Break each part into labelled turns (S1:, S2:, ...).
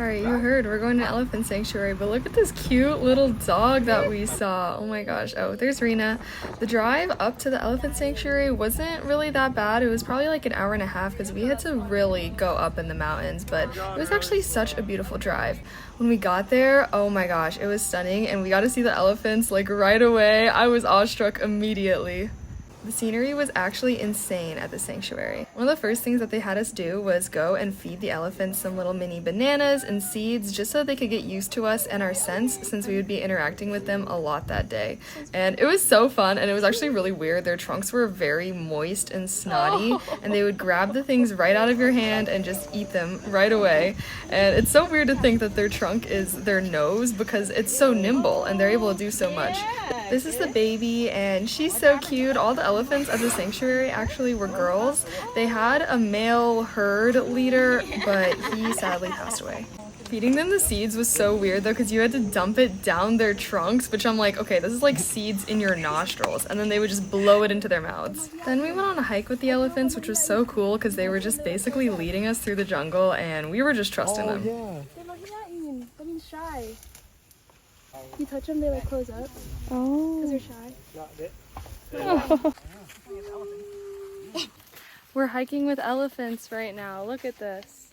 S1: Sorry, you heard. We're going to Elephant Sanctuary, but look at this cute little dog that we saw. Oh my gosh. Oh, there's Rena. The drive up to the Elephant Sanctuary wasn't really that bad. It was probably like an hour and a half because we had to really go up in the mountains, but it was actually such a beautiful drive. When we got there, oh my gosh, it was stunning, and we got to see the elephants like right away. I was awestruck immediately. The scenery was actually insane at the sanctuary. One of the first things that they had us do was go and feed the elephants some little mini bananas and seeds just so they could get used to us and our scents, since we would be interacting with them a lot that day. And it was so fun, and it was actually really weird. Their trunks were very moist and snotty, and they would grab the things right out of your hand and just eat them right away. And it's so weird to think that their trunk is their nose because it's so nimble and they're able to do so much. This is the baby, and she's so cute. All the elephants at the sanctuary actually were girls. They had a male herd leader, but he sadly passed away. Feeding them the seeds was so weird though, because you had to dump it down their trunks, which I'm like, okay, this is like seeds in your nostrils, and then they would just blow it into their mouths. Then we went on a hike with the elephants, which was so cool because they were just basically leading us through the jungle, and we were just trusting them.
S2: Yeah. They're looking at you. That means shy. You touch them, they like close up. Oh. Because they're shy.
S1: We're hiking with elephants right now. Look at this.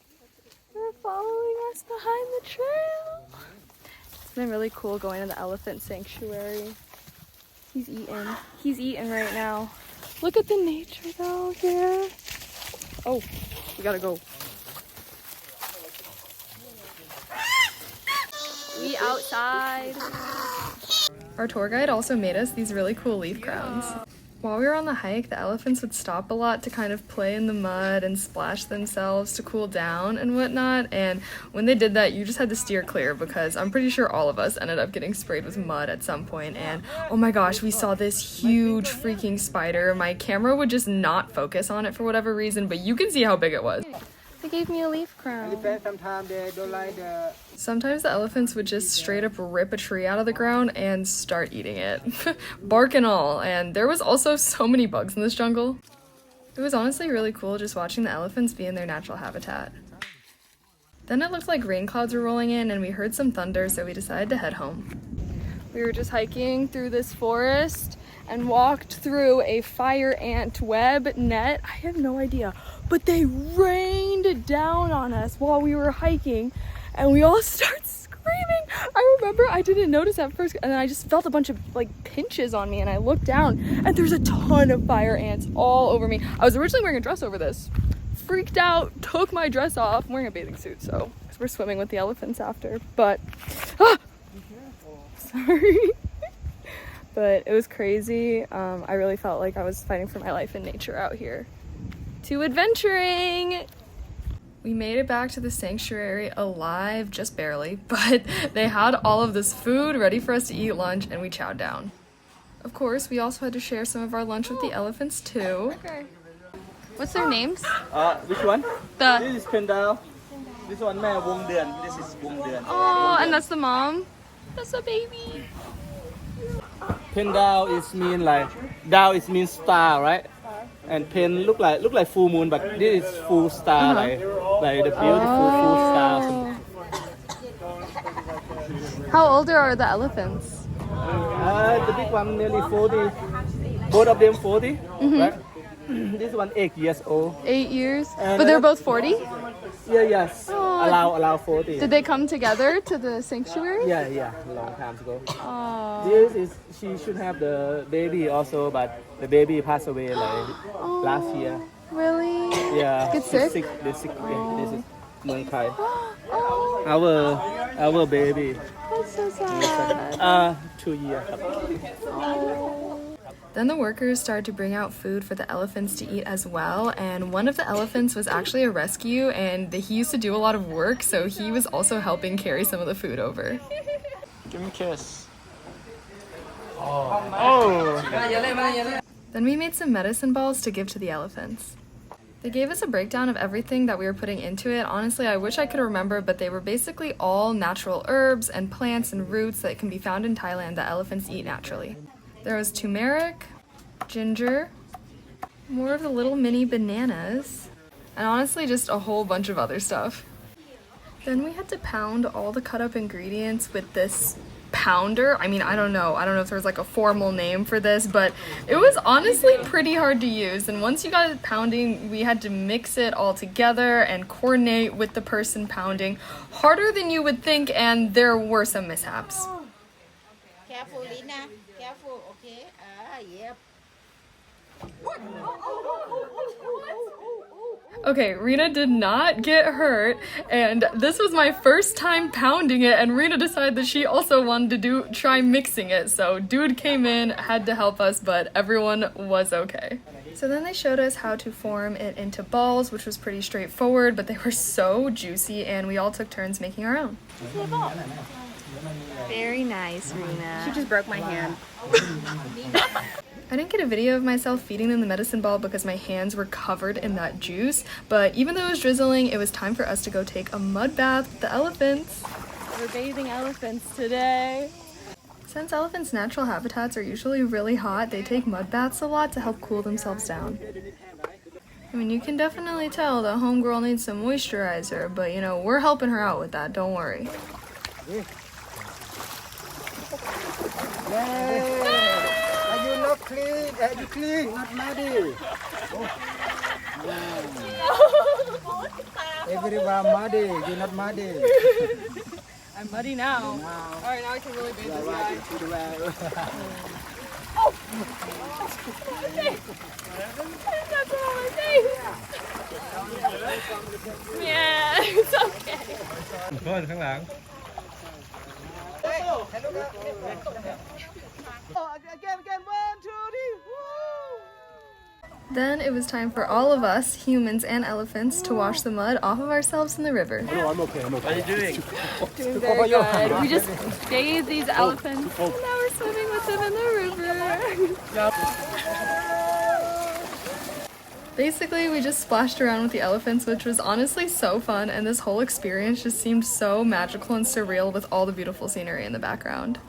S1: They're following us behind the trail. It's been really cool going to the elephant sanctuary. He's eating. He's eating right now. Look at the nature though here. Oh, we gotta go. We outside. Our tour guide also made us these really cool leaf crowns. While we were on the hike, the elephants would stop a lot to kind of play in the mud and splash themselves to cool down and whatnot, and when they did that, you just had to steer clear because I'm pretty sure all of us ended up getting sprayed with mud at some point. And oh my gosh, we saw this huge freaking spider. My camera would just not focus on it for whatever reason, but you can see how big it was. They gave me a leaf crown.
S3: Sometimes they don't like the...
S1: Sometimes the elephants would just straight up rip a tree out of the ground and start eating it. Bark and all. And there was also so many bugs in this jungle. It was honestly really cool just watching the elephants be in their natural habitat. Then it looked like rain clouds were rolling in and we heard some thunder, so we decided to head home. We were just hiking through this forest and walked through a fire ant web net. I have no idea, but they rained down on us while we were hiking and we all started screaming. I remember I didn't notice at first, and then I just felt a bunch of like pinches on me, and I looked down and there's a ton of fire ants all over me. I was originally wearing a dress over this. Freaked out, took my dress off. I'm wearing a bathing suit, so because we're swimming with the elephants after, but sorry. But it was crazy. I really felt like I was fighting for my life in nature out here. To adventuring! We made it back to the sanctuary alive, just barely, but they had all of this food ready for us to eat lunch, and we chowed down. Of course, we also had to share some of our lunch with the elephants too. Okay. What's their names?
S3: Which one?
S1: This
S3: is Pendao. This one, Mae Wong Duen. This is Wong Duen.
S1: Oh, and that's the mom? That's a baby.
S3: Pendao is mean like, Dao is mean star, right? And Pen look like full moon, but this is full star, like the beautiful full star.
S1: How old are the elephants?
S3: The big one nearly 40. Both of them 40, right? This one 8 years old.
S1: 8 years? But they're both 40?
S3: Yeah, yes.
S1: Oh.
S3: Allow 40.
S1: Did they come together to the sanctuary?
S3: Yeah, long time ago.
S1: Oh.
S3: This is, she should have the baby also, but the baby passed away like last year.
S1: Really?
S3: Yeah.
S1: Get sick?
S3: They're sick. Yeah, this is Muay Thai.
S1: Oh.
S3: Our baby.
S1: That's so sad.
S3: 2 years.
S1: Oh. Then the workers started to bring out food for the elephants to eat as well, and one of the elephants was actually a rescue, and he used to do a lot of work, so he was also helping carry some of the food over.
S3: Give me a kiss. Oh.
S1: Then we made some medicine balls to give to the elephants. They gave us a breakdown of everything that we were putting into it. Honestly, I wish I could remember, but they were basically all natural herbs and plants and roots that can be found in Thailand that elephants eat naturally. There was turmeric, ginger, more of the little mini bananas, and honestly just a whole bunch of other stuff. Then we had to pound all the cut up ingredients with this pounder. I mean, I don't know if there's like a formal name for this, but it was honestly pretty hard to use. And once you got it pounding, we had to mix it all together and coordinate with the person pounding. Harder than you would think, and there were some mishaps.
S4: Careful, Lina. Careful, okay? Yep.
S1: Okay, Rena did not get hurt, and this was my first time pounding it, and Rena decided that she also wanted to try mixing it, so dude came in, had to help us, but everyone was okay. So then they showed us how to form it into balls, which was pretty straightforward, but they were so juicy, and we all took turns making our own.
S2: Very nice, Rena.
S4: She just broke my hand.
S1: I didn't get a video of myself feeding them the medicine ball because my hands were covered in that juice, but even though it was drizzling, it was time for us to go take a mud bath with the elephants.
S2: We're bathing elephants today.
S1: Since elephants' natural habitats are usually really hot, they take mud baths a lot to help cool themselves down. I mean, you can definitely tell that homegirl needs some moisturizer, but you know, we're helping her out with that, don't worry.
S5: Are you not clean? Are you clean? Not muddy. Everyone muddy. You're not muddy.
S1: I'm muddy now. Alright, now I can really bathe this guy. That's on my face! Yeah, it's okay.
S3: คนข้างหลัง
S1: Then it was time for all of us, humans and elephants, to wash the mud off of ourselves in the river.
S3: No, I'm okay. What are you doing?
S2: Doing very good. We just bathed these elephants.
S1: And now we're swimming with them in the river. Basically, we just splashed around with the elephants, which was honestly so fun, and this whole experience just seemed so magical and surreal with all the beautiful scenery in the background.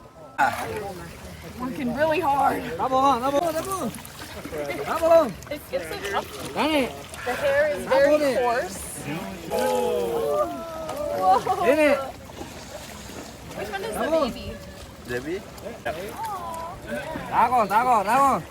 S2: Working really hard. It gets so tough. The hair is very coarse. Whoa. Which one is the baby?
S3: Debbie?
S5: 나고.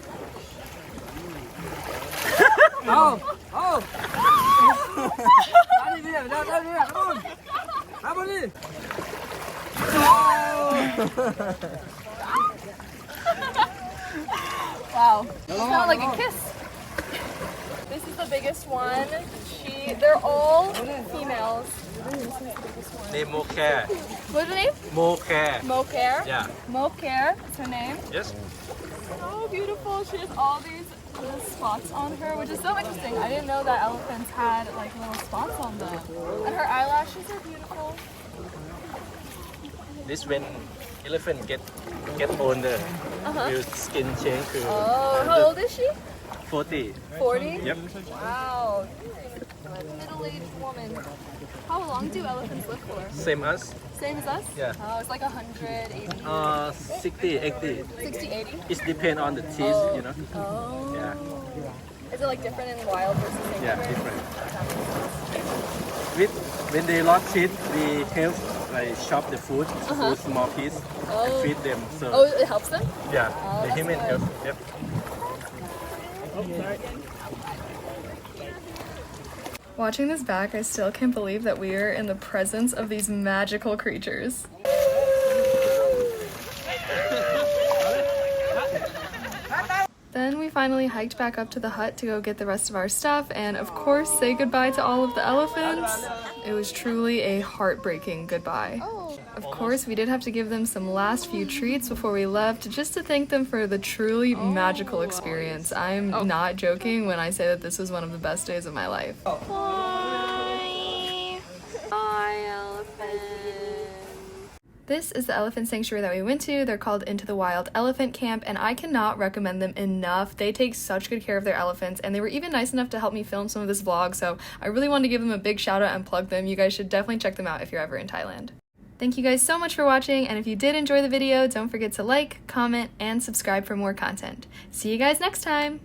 S2: Wow. It's kind of like a kiss. This is the biggest one. They're all females.
S3: Name Mocare.
S2: What's her name?
S3: Mocare.
S2: Mocare.
S3: Yeah.
S2: Mocare is her name.
S3: Yes.
S2: So beautiful. She has all these little spots on her, which is so interesting. I didn't know that elephants had like little spots on them. And her eyelashes are beautiful.
S3: This when elephant get older, your skin change to
S2: Oh, how old is she?
S3: 40.
S2: 40?
S3: Yep.
S2: Wow. Middle-aged woman. How long do elephants live for?
S3: Same as?
S2: Same as us?
S3: Yeah.
S2: Oh, it's like 180.
S3: 60, 80.
S2: 60, 80?
S3: It depends on the teeth, you know.
S2: Oh.
S3: Yeah.
S2: Is it like different in wild versus nature?
S3: Yeah, different. When they lost teeth, we help like chop the food to small piece and feed them. So
S2: Oh, it helps them?
S3: yeah,
S2: Oh,
S3: the
S2: that's
S3: human
S2: good.
S3: help. Yep.
S1: Watching this back, I still can't believe that we are in the presence of these magical creatures. Then we finally hiked back up to the hut to go get the rest of our stuff and of course say goodbye to all of the elephants. It was truly a heartbreaking goodbye. Of course, we did have to give them some last few treats before we left just to thank them for the truly magical experience. I'm not joking when I say that this was one of the best days of my life. Bye. Bye, elephant. This is the elephant sanctuary that we went to. They're called Into the Wild Elephant Camp, and I cannot recommend them enough. They take such good care of their elephants, and they were even nice enough to help me film some of this vlog, so I really wanted to give them a big shout out and plug them. You guys should definitely check them out if you're ever in Thailand. Thank you guys so much for watching, and if you did enjoy the video, don't forget to like, comment, and subscribe for more content. See you guys next time!